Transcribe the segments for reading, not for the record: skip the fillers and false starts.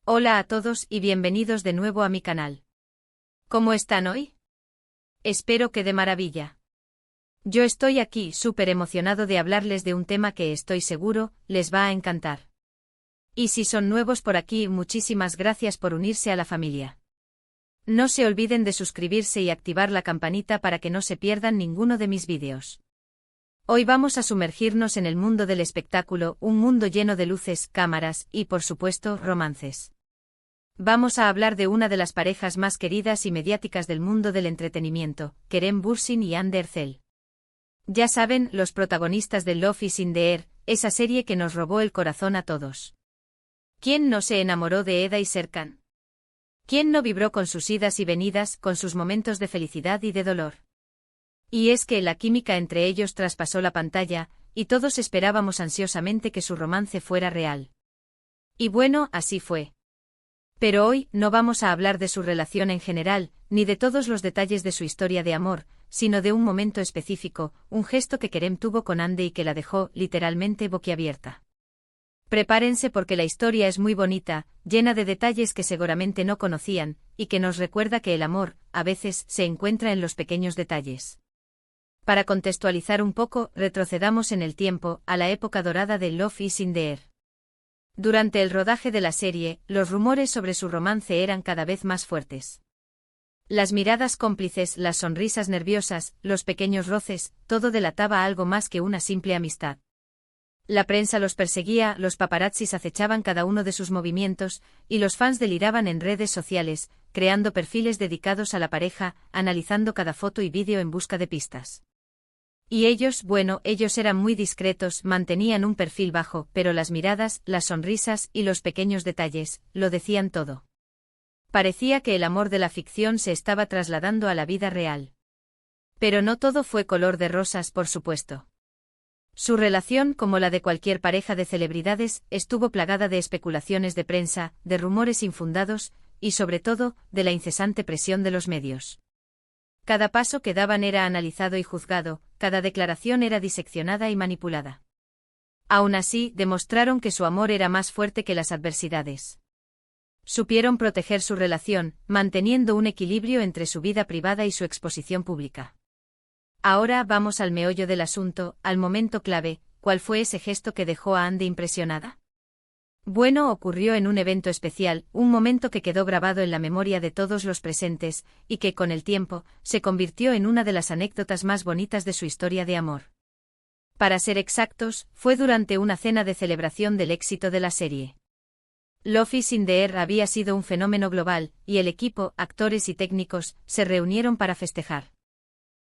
Hola a todos y bienvenidos de nuevo a mi canal. ¿Cómo están hoy? Espero que de maravilla. Yo estoy aquí súper emocionado de hablarles de un tema que estoy seguro les va a encantar. Y si son nuevos por aquí, muchísimas gracias por unirse a la familia. No se olviden de suscribirse y activar la campanita para que no se pierdan ninguno de mis vídeos. Hoy vamos a sumergirnos en el mundo del espectáculo, un mundo lleno de luces, cámaras y, por supuesto, romances. Vamos a hablar de una de las parejas más queridas y mediáticas del mundo del entretenimiento, Kerem Bürsin y Hande Erçel. Ya saben, los protagonistas de Love is in the Air, esa serie que nos robó el corazón a todos. ¿Quién no se enamoró de Eda y Serkan? ¿Quién no vibró con sus idas y venidas, con sus momentos de felicidad y de dolor? Y es que la química entre ellos traspasó la pantalla, y todos esperábamos ansiosamente que su romance fuera real. Y bueno, así fue. Pero hoy no vamos a hablar de su relación en general, ni de todos los detalles de su historia de amor, sino de un momento específico, un gesto que Kerem tuvo con Hande y que la dejó, literalmente, boquiabierta. Prepárense porque la historia es muy bonita, llena de detalles que seguramente no conocían, y que nos recuerda que el amor, a veces, se encuentra en los pequeños detalles. Para contextualizar un poco, retrocedamos en el tiempo, a la época dorada de Love is in the Air. Durante el rodaje de la serie, los rumores sobre su romance eran cada vez más fuertes. Las miradas cómplices, las sonrisas nerviosas, los pequeños roces, todo delataba algo más que una simple amistad. La prensa los perseguía, los paparazzis acechaban cada uno de sus movimientos, y los fans deliraban en redes sociales, creando perfiles dedicados a la pareja, analizando cada foto y vídeo en busca de pistas. Y ellos, bueno, ellos eran muy discretos, mantenían un perfil bajo, pero las miradas, las sonrisas y los pequeños detalles, lo decían todo. Parecía que el amor de la ficción se estaba trasladando a la vida real. Pero no todo fue color de rosas, por supuesto. Su relación, como la de cualquier pareja de celebridades, estuvo plagada de especulaciones de prensa, de rumores infundados, y sobre todo, de la incesante presión de los medios. Cada paso que daban era analizado y juzgado, cada declaración era diseccionada y manipulada. Aún así, demostraron que su amor era más fuerte que las adversidades. Supieron proteger su relación, manteniendo un equilibrio entre su vida privada y su exposición pública. Ahora vamos al meollo del asunto, al momento clave. ¿Cuál fue ese gesto que dejó a Hande impresionada? Bueno, ocurrió en un evento especial, un momento que quedó grabado en la memoria de todos los presentes, y que, con el tiempo, se convirtió en una de las anécdotas más bonitas de su historia de amor. Para ser exactos, fue durante una cena de celebración del éxito de la serie. Love is in the Air había sido un fenómeno global, y el equipo, actores y técnicos, se reunieron para festejar.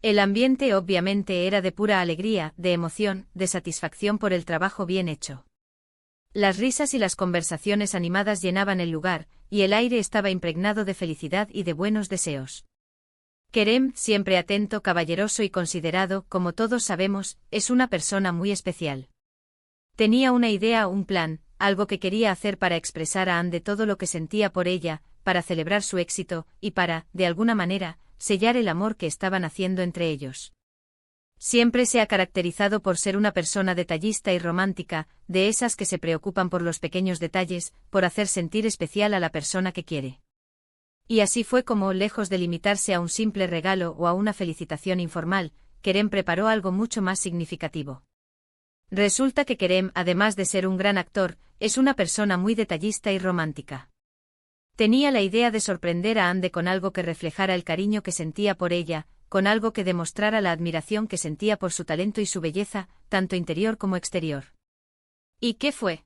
El ambiente obviamente era de pura alegría, de emoción, de satisfacción por el trabajo bien hecho. Las risas y las conversaciones animadas llenaban el lugar, y el aire estaba impregnado de felicidad y de buenos deseos. Kerem, siempre atento, caballeroso y considerado, como todos sabemos, es una persona muy especial. Tenía una idea, un plan, algo que quería hacer para expresar a Hande todo lo que sentía por ella, para celebrar su éxito, y para, de alguna manera, sellar el amor que estaban haciendo entre ellos. Siempre se ha caracterizado por ser una persona detallista y romántica, de esas que se preocupan por los pequeños detalles, por hacer sentir especial a la persona que quiere. Y así fue como, lejos de limitarse a un simple regalo o a una felicitación informal, Kerem preparó algo mucho más significativo. Resulta que Kerem, además de ser un gran actor, es una persona muy detallista y romántica. Tenía la idea de sorprender a Hande con algo que reflejara el cariño que sentía por ella, con algo que demostrara la admiración que sentía por su talento y su belleza, tanto interior como exterior. ¿Y qué fue?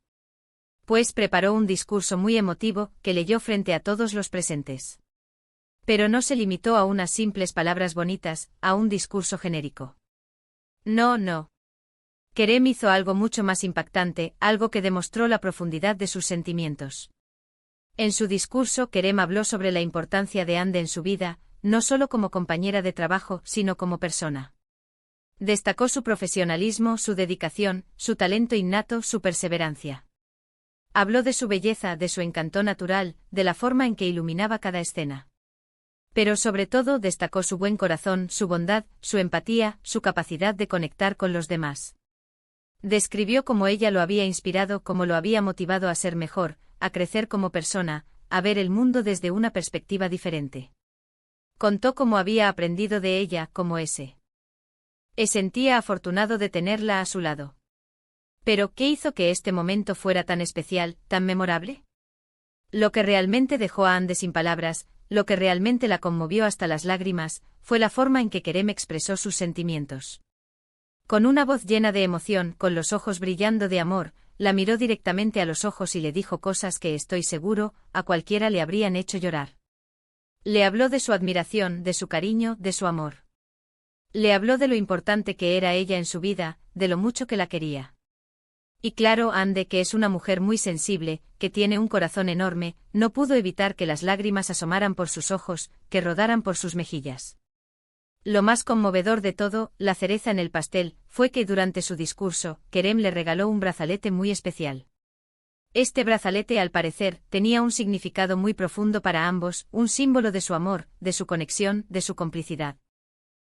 Pues preparó un discurso muy emotivo, que leyó frente a todos los presentes. Pero no se limitó a unas simples palabras bonitas, a un discurso genérico. No. Kerem hizo algo mucho más impactante, algo que demostró la profundidad de sus sentimientos. En su discurso, Kerem habló sobre la importancia de Hande en su vida, no solo como compañera de trabajo, sino como persona. Destacó su profesionalismo, su dedicación, su talento innato, su perseverancia. Habló de su belleza, de su encanto natural, de la forma en que iluminaba cada escena. Pero sobre todo destacó su buen corazón, su bondad, su empatía, su capacidad de conectar con los demás. Describió cómo ella lo había inspirado, cómo lo había motivado a ser mejor, a crecer como persona, a ver el mundo desde una perspectiva diferente. Contó cómo había aprendido de ella, como se sentía afortunado de tenerla a su lado. Pero, ¿qué hizo que este momento fuera tan especial, tan memorable? Lo que realmente dejó a Ande sin palabras, lo que realmente la conmovió hasta las lágrimas, fue la forma en que Kerem expresó sus sentimientos. Con una voz llena de emoción, con los ojos brillando de amor, la miró directamente a los ojos y le dijo cosas que estoy seguro, a cualquiera le habrían hecho llorar. Le habló de su admiración, de su cariño, de su amor. Le habló de lo importante que era ella en su vida, de lo mucho que la quería. Y claro, Ande, que es una mujer muy sensible, que tiene un corazón enorme, no pudo evitar que las lágrimas asomaran por sus ojos, que rodaran por sus mejillas. Lo más conmovedor de todo, la cereza en el pastel, fue que durante su discurso, Kerem le regaló un brazalete muy especial. Este brazalete, al parecer, tenía un significado muy profundo para ambos, un símbolo de su amor, de su conexión, de su complicidad.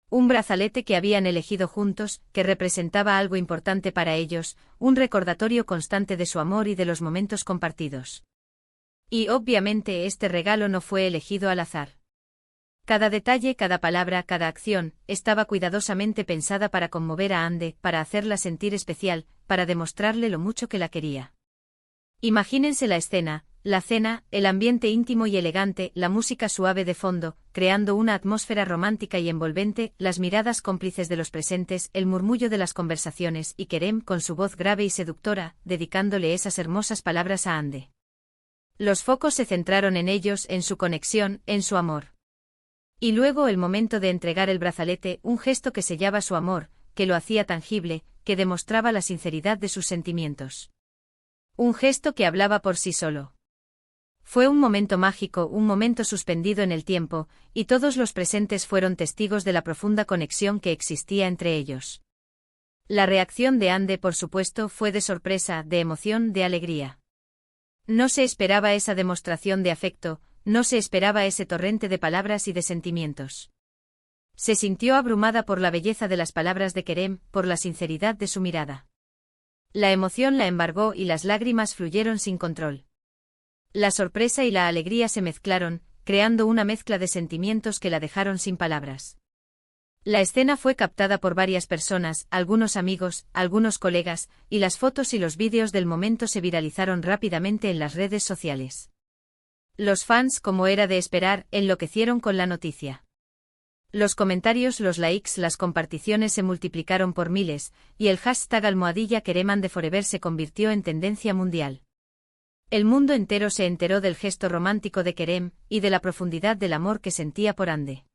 Un brazalete que habían elegido juntos, que representaba algo importante para ellos, un recordatorio constante de su amor y de los momentos compartidos. Y obviamente este regalo no fue elegido al azar. Cada detalle, cada palabra, cada acción, estaba cuidadosamente pensada para conmover a Ande, para hacerla sentir especial, para demostrarle lo mucho que la quería. Imagínense la escena, la cena, el ambiente íntimo y elegante, la música suave de fondo, creando una atmósfera romántica y envolvente, las miradas cómplices de los presentes, el murmullo de las conversaciones y Kerem con su voz grave y seductora, dedicándole esas hermosas palabras a Ande. Los focos se centraron en ellos, en su conexión, en su amor. Y luego el momento de entregar el brazalete, un gesto que sellaba su amor, que lo hacía tangible, que demostraba la sinceridad de sus sentimientos. Un gesto que hablaba por sí solo. Fue un momento mágico, un momento suspendido en el tiempo, y todos los presentes fueron testigos de la profunda conexión que existía entre ellos. La reacción de Ande, por supuesto, fue de sorpresa, de emoción, de alegría. No se esperaba esa demostración de afecto, no se esperaba ese torrente de palabras y de sentimientos. Se sintió abrumada por la belleza de las palabras de Kerem, por la sinceridad de su mirada. La emoción la embargó y las lágrimas fluyeron sin control. La sorpresa y la alegría se mezclaron, creando una mezcla de sentimientos que la dejaron sin palabras. La escena fue captada por varias personas, algunos amigos, algunos colegas, y las fotos y los vídeos del momento se viralizaron rápidamente en las redes sociales. Los fans, como era de esperar, enloquecieron con la noticia. Los comentarios, los likes, las comparticiones se multiplicaron por miles, y el hashtag #KeremAndeForever se convirtió en tendencia mundial. El mundo entero se enteró del gesto romántico de Kerem, y de la profundidad del amor que sentía por Ande.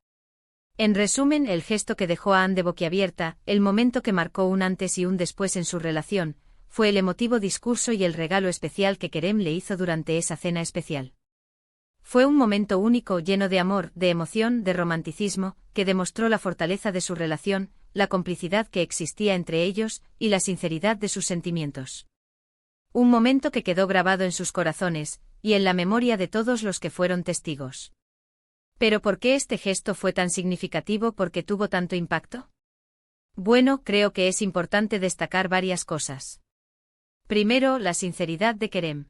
En resumen, el gesto que dejó a Ande boquiabierta, el momento que marcó un antes y un después en su relación, fue el emotivo discurso y el regalo especial que Kerem le hizo durante esa cena especial. Fue un momento único, lleno de amor, de emoción, de romanticismo, que demostró la fortaleza de su relación, la complicidad que existía entre ellos, y la sinceridad de sus sentimientos. Un momento que quedó grabado en sus corazones, y en la memoria de todos los que fueron testigos. ¿Pero por qué este gesto fue tan significativo? ¿Por qué tuvo tanto impacto? Bueno, creo que es importante destacar varias cosas. Primero, la sinceridad de Kerem.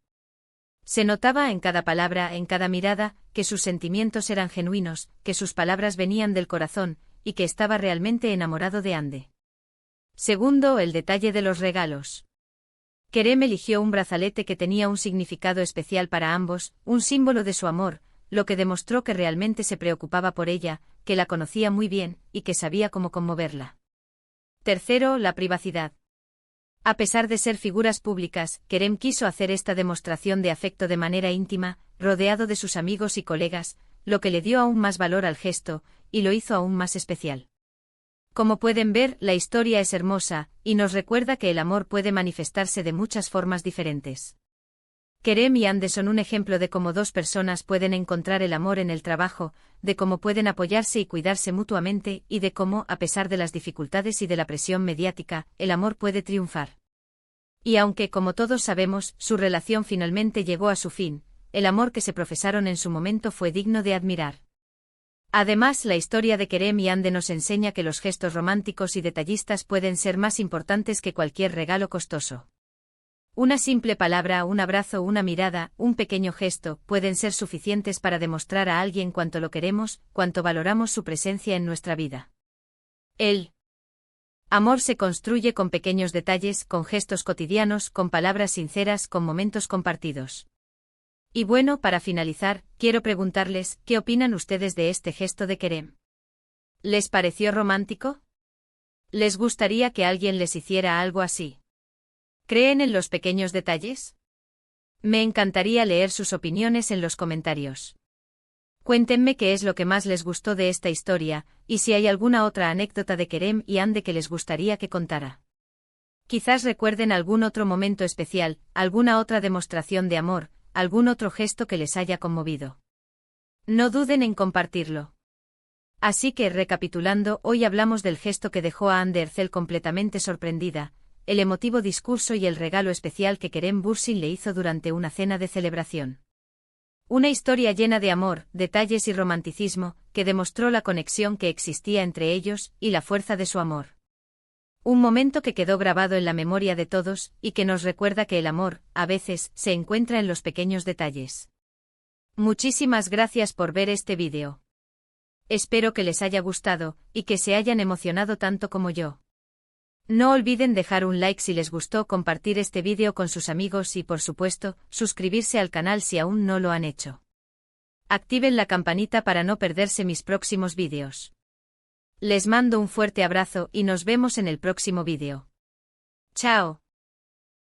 Se notaba en cada palabra, en cada mirada, que sus sentimientos eran genuinos, que sus palabras venían del corazón, y que estaba realmente enamorado de Ande. Segundo, el detalle de los regalos. Kerem eligió un brazalete que tenía un significado especial para ambos, un símbolo de su amor, lo que demostró que realmente se preocupaba por ella, que la conocía muy bien, y que sabía cómo conmoverla. Tercero, la privacidad. A pesar de ser figuras públicas, Kerem quiso hacer esta demostración de afecto de manera íntima, rodeado de sus amigos y colegas, lo que le dio aún más valor al gesto, y lo hizo aún más especial. Como pueden ver, la historia es hermosa, y nos recuerda que el amor puede manifestarse de muchas formas diferentes. Kerem y Ande son un ejemplo de cómo dos personas pueden encontrar el amor en el trabajo, de cómo pueden apoyarse y cuidarse mutuamente, y de cómo, a pesar de las dificultades y de la presión mediática, el amor puede triunfar. Y aunque, como todos sabemos, su relación finalmente llegó a su fin, el amor que se profesaron en su momento fue digno de admirar. Además, la historia de Kerem y Ande nos enseña que los gestos románticos y detallistas pueden ser más importantes que cualquier regalo costoso. Una simple palabra, un abrazo, una mirada, un pequeño gesto, pueden ser suficientes para demostrar a alguien cuánto lo queremos, cuánto valoramos su presencia en nuestra vida. El amor se construye con pequeños detalles, con gestos cotidianos, con palabras sinceras, con momentos compartidos. Y bueno, para finalizar, quiero preguntarles, ¿qué opinan ustedes de este gesto de Kerem? ¿Les pareció romántico? ¿Les gustaría que alguien les hiciera algo así? ¿Creen en los pequeños detalles? Me encantaría leer sus opiniones en los comentarios. Cuéntenme qué es lo que más les gustó de esta historia, y si hay alguna otra anécdota de Kerem y Hande que les gustaría que contara. Quizás recuerden algún otro momento especial, alguna otra demostración de amor, algún otro gesto que les haya conmovido. No duden en compartirlo. Así que, recapitulando, hoy hablamos del gesto que dejó a Hande Erçel completamente sorprendida, el emotivo discurso y el regalo especial que Kerem Bürsin le hizo durante una cena de celebración. Una historia llena de amor, detalles y romanticismo, que demostró la conexión que existía entre ellos y la fuerza de su amor. Un momento que quedó grabado en la memoria de todos y que nos recuerda que el amor, a veces, se encuentra en los pequeños detalles. Muchísimas gracias por ver este vídeo. Espero que les haya gustado y que se hayan emocionado tanto como yo. No olviden dejar un like si les gustó, compartir este vídeo con sus amigos y, por supuesto, suscribirse al canal si aún no lo han hecho. Activen la campanita para no perderse mis próximos vídeos. Les mando un fuerte abrazo y nos vemos en el próximo vídeo. ¡Chao!